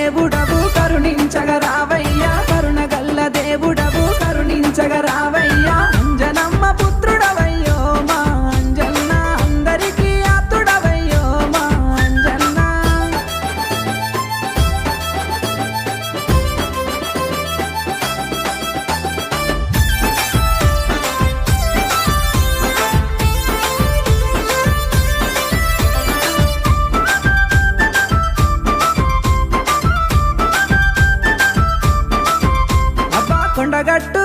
దేవుడవు కరుణించగ రావయ్యా, కరుణగల్ల దేవుడవు కరుణించగ రావయ్యా. అంజనమ్మ పుత్రుడవయ్యో మా అంజన్న, అందరికీ ఆతుడవయ్యో మా అంజన్న. కొండగట్టు